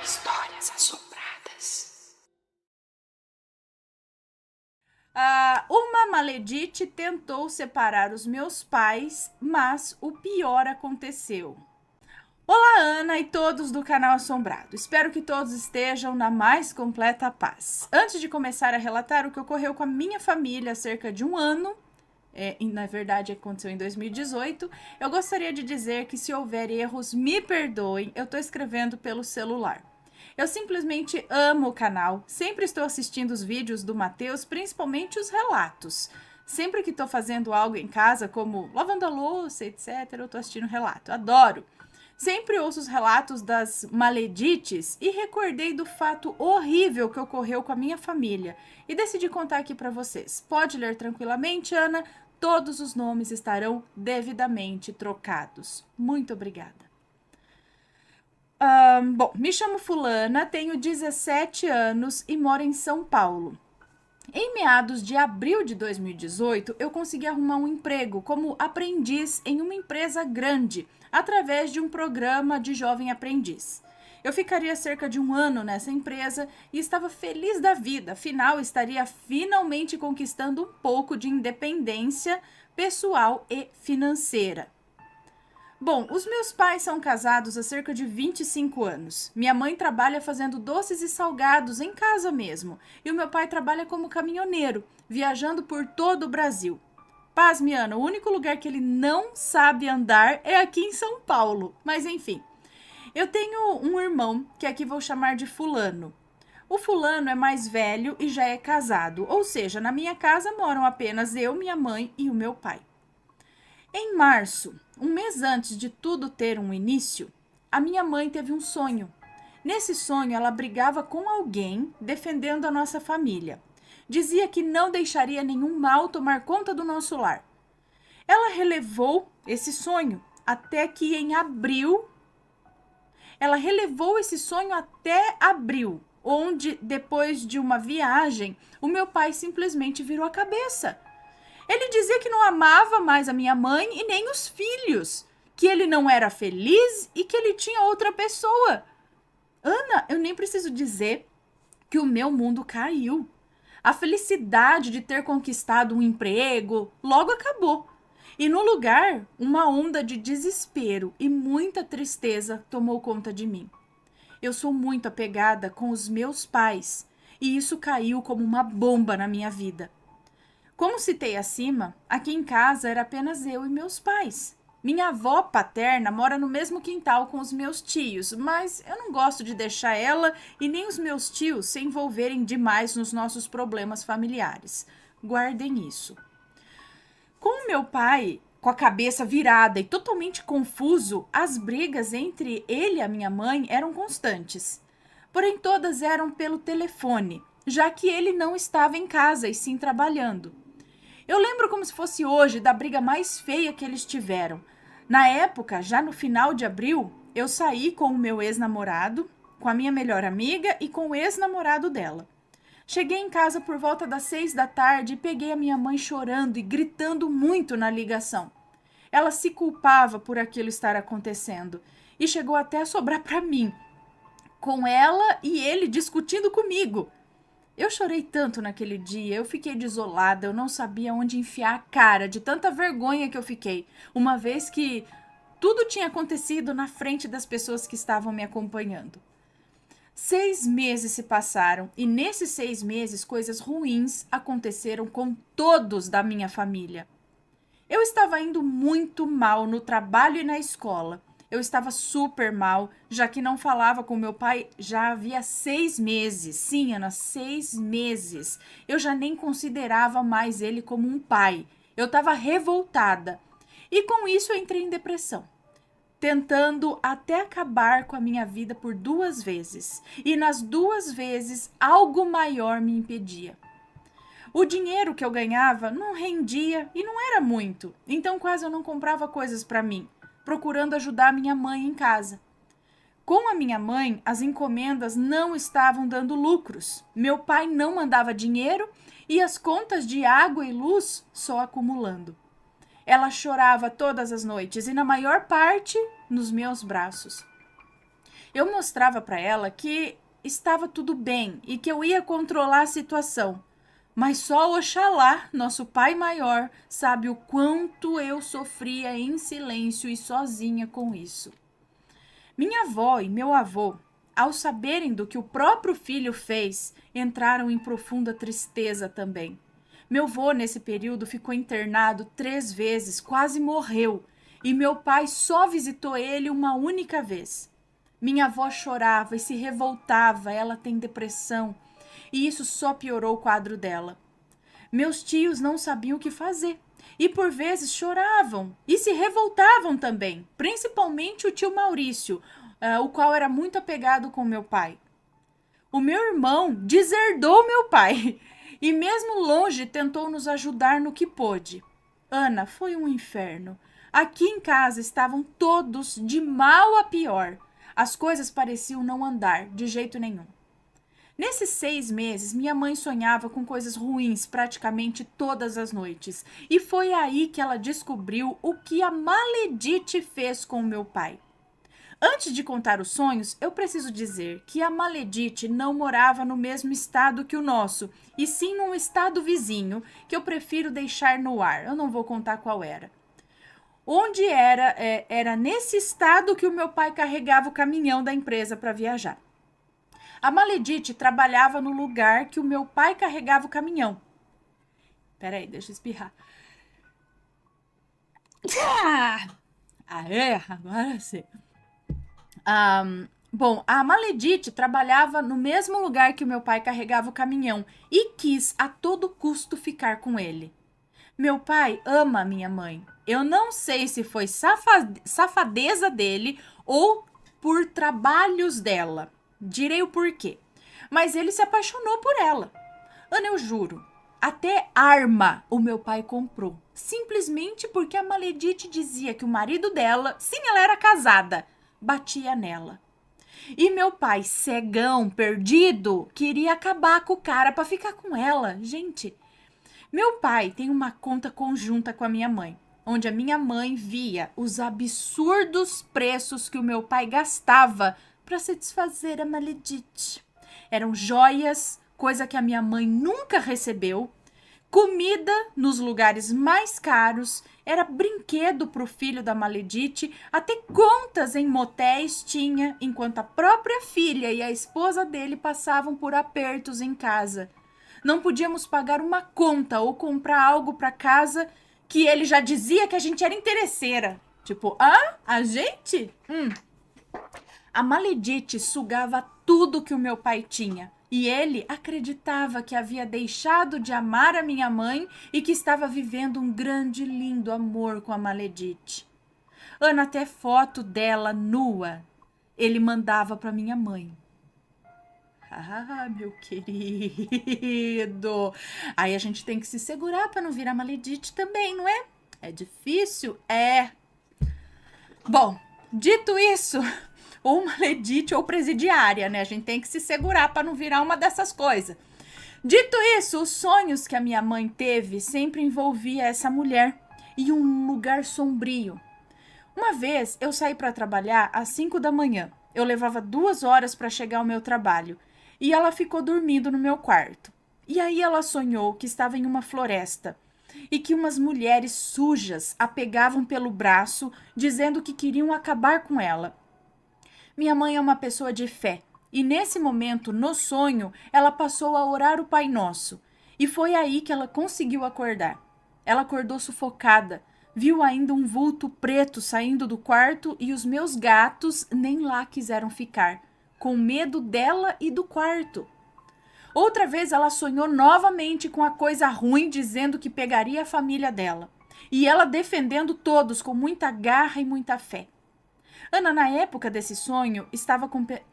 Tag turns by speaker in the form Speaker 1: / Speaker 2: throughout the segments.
Speaker 1: Histórias assombradas.
Speaker 2: Uma maledite tentou separar os meus pais, mas o pior aconteceu. Olá, Ana e todos do canal Assombrado. Espero que todos estejam na mais completa paz. Antes de começar a relatar o que ocorreu com a minha família há cerca de um ano, na verdade aconteceu em 2018, eu gostaria de dizer que se houver erros, me perdoem, eu estou escrevendo pelo celular. Eu simplesmente amo o canal, sempre estou assistindo os vídeos do Matheus, principalmente os relatos. Sempre que estou fazendo algo em casa, como lavando a louça, etc., eu estou assistindo relato. Adoro! Sempre ouço os relatos das maledites e recordei do fato horrível que ocorreu com a minha família e decidi contar aqui para vocês. Pode ler tranquilamente, Ana. Todos os nomes estarão devidamente trocados. Muito obrigada. Bom, me chamo Fulana, tenho 17 anos e moro em São Paulo. Em meados de abril de 2018, eu consegui arrumar um emprego como aprendiz em uma empresa grande, através de um programa de jovem aprendiz. Eu ficaria cerca de um ano nessa empresa e estava feliz da vida, afinal, estaria finalmente conquistando um pouco de independência pessoal e financeira. Bom, os meus pais são casados há cerca de 25 anos. Minha mãe trabalha fazendo doces e salgados em casa mesmo. E o meu pai trabalha como caminhoneiro, viajando por todo o Brasil. Pasme, Ana, o único lugar que ele não sabe andar é aqui em São Paulo. Mas enfim, eu tenho um irmão que aqui vou chamar de Fulano. O Fulano é mais velho e já é casado, ou seja, na minha casa moram apenas eu, minha mãe e o meu pai. Em março, um mês antes de tudo ter um início, a minha mãe teve um sonho. Nesse sonho, ela brigava com alguém defendendo a nossa família. Dizia que não deixaria nenhum mal tomar conta do nosso lar. Ela relevou esse sonho até que em abril. Ela relevou esse sonho até abril, onde, depois de uma viagem, o meu pai simplesmente virou a cabeça. Ele dizia que não amava mais a minha mãe e nem os filhos, que ele não era feliz e que ele tinha outra pessoa. Ana, eu nem preciso dizer que o meu mundo caiu. A felicidade de ter conquistado um emprego logo acabou. E no lugar, uma onda de desespero e muita tristeza tomou conta de mim. Eu sou muito apegada com os meus pais e isso caiu como uma bomba na minha vida. Como citei acima, aqui em casa era apenas eu e meus pais. Minha avó paterna mora no mesmo quintal com os meus tios, mas eu não gosto de deixar ela e nem os meus tios se envolverem demais nos nossos problemas familiares. Guardem isso. Com o meu pai, com a cabeça virada e totalmente confuso, as brigas entre ele e a minha mãe eram constantes. Porém, todas eram pelo telefone, já que ele não estava em casa e sim trabalhando. Eu lembro como se fosse hoje da briga mais feia que eles tiveram. Na época, já no final de abril, eu saí com o meu ex-namorado, com a minha melhor amiga e com o ex-namorado dela. Cheguei em casa por volta das 6 da tarde e peguei a minha mãe chorando e gritando muito na ligação. Ela se culpava por aquilo estar acontecendo e chegou até a sobrar para mim, com ela e ele discutindo comigo. Eu chorei tanto naquele dia, eu fiquei desolada, eu não sabia onde enfiar a cara de tanta vergonha que eu fiquei, uma vez que tudo tinha acontecido na frente das pessoas que estavam me acompanhando. 6 meses se passaram e nesses 6 meses coisas ruins aconteceram com todos da minha família. Eu estava indo muito mal no trabalho e na escola. Eu estava super mal, já que não falava com meu pai já havia 6 meses. Sim, Ana, 6 meses. Eu já nem considerava mais ele como um pai. Eu estava revoltada. E com isso eu entrei em depressão, tentando até acabar com a minha vida por 2 vezes. E nas 2 vezes, algo maior me impedia. O dinheiro que eu ganhava não rendia e não era muito, então quase eu não comprava coisas para mim, procurando ajudar a minha mãe em casa. Com a minha mãe, as encomendas não estavam dando lucros. Meu pai não mandava dinheiro e as contas de água e luz só acumulando. Ela chorava todas as noites e, na maior parte, nos meus braços. Eu mostrava para ela que estava tudo bem e que eu ia controlar a situação. Mas só Oxalá, nosso Pai Maior, sabe o quanto eu sofria em silêncio e sozinha com isso. Minha avó e meu avô, ao saberem do que o próprio filho fez, entraram em profunda tristeza também. Meu avô, nesse período, ficou internado 3 vezes, quase morreu, e meu pai só visitou ele uma única vez. Minha avó chorava e se revoltava, ela tem depressão, e isso só piorou o quadro dela. Meus tios não sabiam o que fazer e por vezes choravam e se revoltavam também, principalmente o tio Maurício, o qual era muito apegado com meu pai. O meu irmão deserdou meu pai e mesmo longe tentou nos ajudar no que pôde. Ana, foi um inferno. Aqui em casa estavam todos de mal a pior. As coisas pareciam não andar de jeito nenhum. Nesses 6 meses, minha mãe sonhava com coisas ruins praticamente todas as noites. E foi aí que ela descobriu o que a Maledite fez com o meu pai. Antes de contar os sonhos, eu preciso dizer que a Maledite não morava no mesmo estado que o nosso, e sim num estado vizinho, que eu prefiro deixar no ar. Eu não vou contar qual era. Onde era nesse estado que o meu pai carregava o caminhão da empresa para viajar. A Maledite trabalhava no lugar que o meu pai carregava o caminhão. Peraí, deixa eu espirrar. Agora sim. Bom, a Maledite trabalhava no mesmo lugar que o meu pai carregava o caminhão e quis a todo custo ficar com ele. Meu pai ama a minha mãe. Eu não sei se foi safadeza dele ou por trabalhos dela. Direi o porquê. Mas ele se apaixonou por ela. Ana, eu juro, até arma o meu pai comprou. Simplesmente porque a Maledite dizia que o marido dela, sim, ela era casada, batia nela. E meu pai, cegão, perdido, queria acabar com o cara pra ficar com ela. Gente, meu pai tem uma conta conjunta com a minha mãe, onde a minha mãe via os absurdos preços que o meu pai gastava para satisfazer a Maledite. Eram joias, coisa que a minha mãe nunca recebeu, comida nos lugares mais caros, era brinquedo para o filho da Maledite, até contas em motéis tinha, enquanto a própria filha e a esposa dele passavam por apertos em casa. Não podíamos pagar uma conta ou comprar algo para casa que ele já dizia que a gente era interesseira. Tipo, a gente? A Maledite sugava tudo que o meu pai tinha. E ele acreditava que havia deixado de amar a minha mãe e que estava vivendo um grande, lindo amor com a Maledite. Ana, até foto dela nua, ele mandava para minha mãe. Meu querido. Aí a gente tem que se segurar para não virar Maledite também, não é? É difícil? É. Bom, dito isso, ou Maledite ou presidiária, né? A gente tem que se segurar para não virar uma dessas coisas. Dito isso, os sonhos que a minha mãe teve sempre envolvia essa mulher e um lugar sombrio. Uma vez eu saí para trabalhar às 5 da manhã. Eu levava 2 horas para chegar ao meu trabalho e ela ficou dormindo no meu quarto. E aí ela sonhou que estava em uma floresta e que umas mulheres sujas a pegavam pelo braço, dizendo que queriam acabar com ela. Minha mãe é uma pessoa de fé e nesse momento, no sonho, ela passou a orar o Pai Nosso e foi aí que ela conseguiu acordar. Ela acordou sufocada, viu ainda um vulto preto saindo do quarto e os meus gatos nem lá quiseram ficar, com medo dela e do quarto. Outra vez ela sonhou novamente com a coisa ruim, dizendo que pegaria a família dela. E ela defendendo todos com muita garra e muita fé. Ana, na época desse sonho,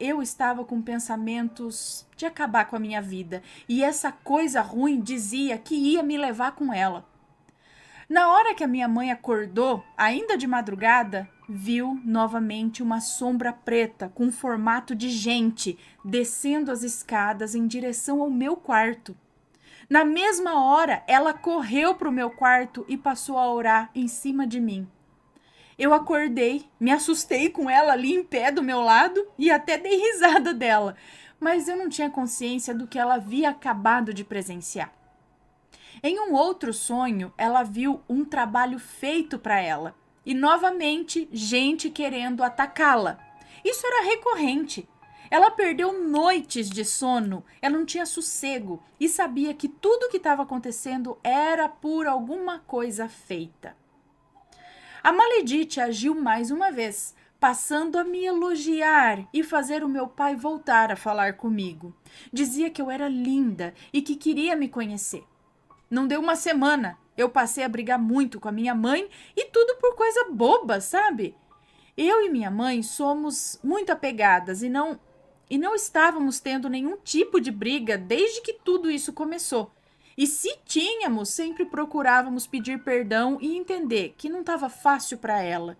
Speaker 2: eu estava com pensamentos de acabar com a minha vida. E essa coisa ruim dizia que ia me levar com ela. Na hora que a minha mãe acordou, ainda de madrugada, viu novamente uma sombra preta com formato de gente descendo as escadas em direção ao meu quarto. Na mesma hora, ela correu para o meu quarto e passou a orar em cima de mim. Eu acordei, me assustei com ela ali em pé do meu lado e até dei risada dela, mas eu não tinha consciência do que ela havia acabado de presenciar. Em um outro sonho, ela viu um trabalho feito para ela e novamente gente querendo atacá-la. Isso era recorrente. Ela perdeu noites de sono, ela não tinha sossego e sabia que tudo o que estava acontecendo era por alguma coisa feita. A Maledite agiu mais uma vez, passando a me elogiar e fazer o meu pai voltar a falar comigo. Dizia que eu era linda e que queria me conhecer. Não deu uma semana, eu passei a brigar muito com a minha mãe e tudo por coisa boba, sabe? Eu e minha mãe somos muito apegadas e não estávamos tendo nenhum tipo de briga desde que tudo isso começou. E se tínhamos, sempre procurávamos pedir perdão e entender que não estava fácil para ela.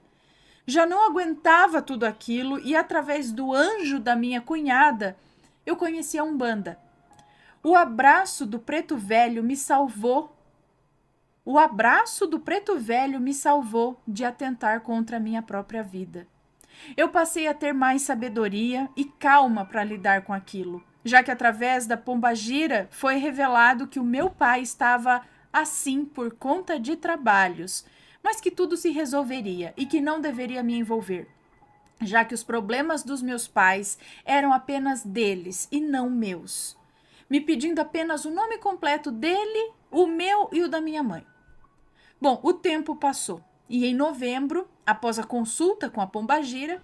Speaker 2: Já não aguentava tudo aquilo e através do anjo da minha cunhada, eu conheci a Umbanda. O abraço do preto velho me salvou. O abraço do preto velho me salvou de atentar contra a minha própria vida. Eu passei a ter mais sabedoria e calma para lidar com aquilo, já que através da pombagira foi revelado que o meu pai estava assim por conta de trabalhos, mas que tudo se resolveria e que não deveria me envolver, já que os problemas dos meus pais eram apenas deles e não meus, me pedindo apenas o nome completo dele, o meu e o da minha mãe. Bom, o tempo passou e em novembro, após a consulta com a pombagira,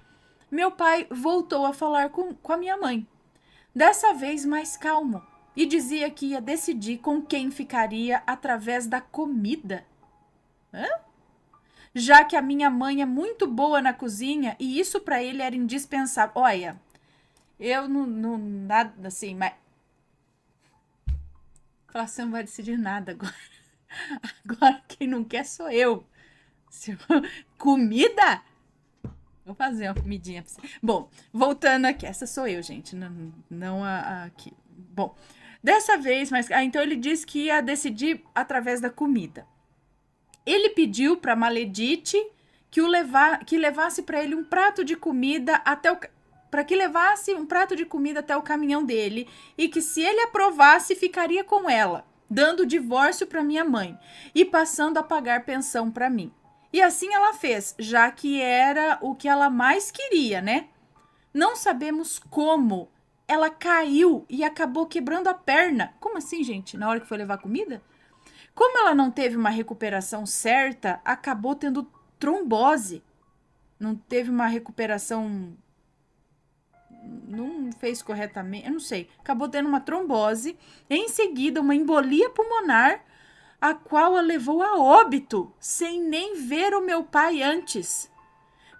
Speaker 2: meu pai voltou a falar com a minha mãe, dessa vez mais calmo, e dizia que ia decidir com quem ficaria através da comida. Hã? Já que a minha mãe é muito boa na cozinha e isso para ele era indispensável. Olha, eu não nada assim, mas falar, você não vai decidir nada agora. Agora quem não quer sou eu. Comida? Vou fazer uma comidinha pra você. Bom, voltando aqui. Essa sou eu, gente. Não a aqui. Bom, dessa vez, mas... então ele disse que ia decidir através da comida. Ele pediu pra Maledite que levasse para ele um prato de comida até o... para que levasse um prato de comida até o caminhão dele e que se ele aprovasse, ficaria com ela, dando o divórcio para minha mãe e passando a pagar pensão para mim. E assim ela fez, já que era o que ela mais queria, né? Não sabemos como. Ela caiu e acabou quebrando a perna. Como assim, gente? Na hora que foi levar comida? Como ela não teve uma recuperação certa, acabou tendo trombose. Não teve uma recuperação... não fez corretamente, eu não sei. Acabou tendo uma trombose. Em seguida, uma embolia pulmonar, a qual a levou a óbito, sem nem ver o meu pai antes.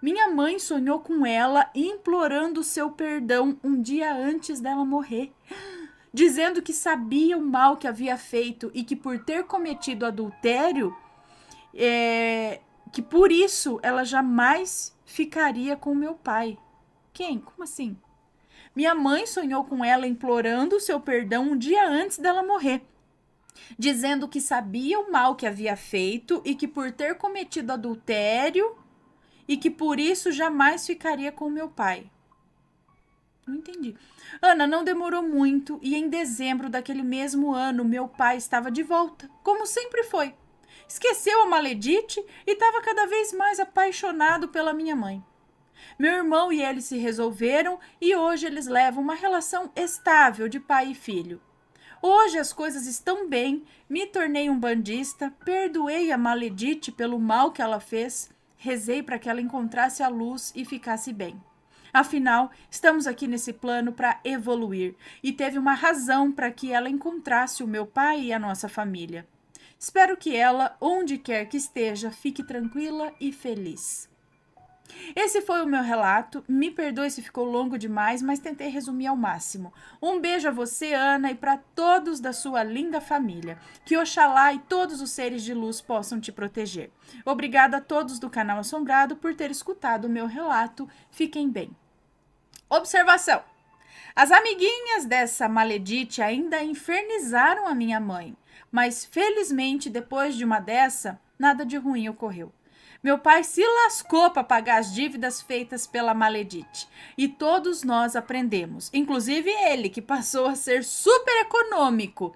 Speaker 2: Minha mãe sonhou com ela, implorando seu perdão um dia antes dela morrer, dizendo que sabia o mal que havia feito e que por ter cometido adultério, que por isso ela jamais ficaria com meu pai. Quem? Como assim? Minha mãe sonhou com ela implorando seu perdão um dia antes dela morrer, dizendo que sabia o mal que havia feito e que por ter cometido adultério e que por isso jamais ficaria com meu pai. Não entendi. Ana, não demorou muito e em dezembro daquele mesmo ano meu pai estava de volta, como sempre foi. Esqueceu a Maledite e estava cada vez mais apaixonado pela minha mãe. Meu irmão e ele se resolveram e hoje eles levam uma relação estável de pai e filho. Hoje as coisas estão bem, me tornei um bandista, perdoei a Maledite pelo mal que ela fez, rezei para que ela encontrasse a luz e ficasse bem. Afinal, estamos aqui nesse plano para evoluir e teve uma razão para que ela encontrasse o meu pai e a nossa família. Espero que ela, onde quer que esteja, fique tranquila e feliz. Esse foi o meu relato, me perdoe se ficou longo demais, mas tentei resumir ao máximo. Um beijo a você, Ana, e para todos da sua linda família. Que Oxalá e todos os seres de luz possam te proteger. Obrigada a todos do canal Assombrado por ter escutado o meu relato. Fiquem bem. Observação. As amiguinhas dessa Maledite ainda infernizaram a minha mãe, mas felizmente depois de uma dessa, nada de ruim ocorreu. Meu pai se lascou para pagar as dívidas feitas pela Maledite. E todos nós aprendemos, inclusive ele, que passou a ser super econômico.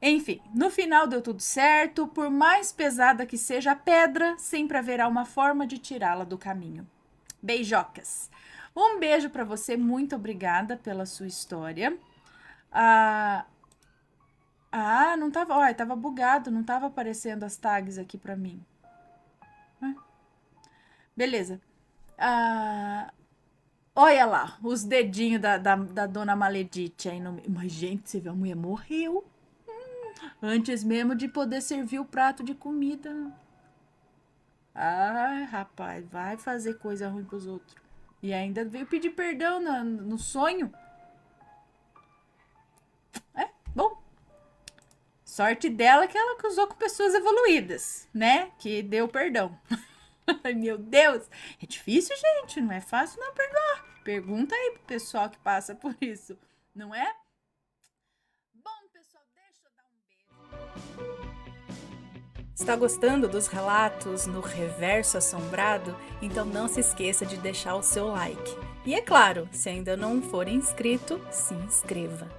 Speaker 2: Enfim, no final deu tudo certo. Por mais pesada que seja a pedra, sempre haverá uma forma de tirá-la do caminho. Beijocas. Um beijo para você, muito obrigada pela sua história. Não tava, olha, tava bugado, não tava aparecendo as tags aqui para mim. Beleza. Olha lá, os dedinhos da dona Maledite aí no meio. Mas, gente, você viu, a mulher morreu. Antes mesmo de poder servir o prato de comida. Ai, rapaz, vai fazer coisa ruim pros outros. E ainda veio pedir perdão no sonho. Bom. Sorte dela que ela cruzou com pessoas evoluídas, né? Que deu perdão. Ai, meu Deus. É difícil, gente. Não é fácil não perdoar. Pergunta aí pro pessoal que passa por isso. Não é? Bom, pessoal, deixa eu dar um beijo. Está gostando dos relatos no Reverso Assombrado? Então não se esqueça de deixar o seu like. E é claro, se ainda não for inscrito, se inscreva.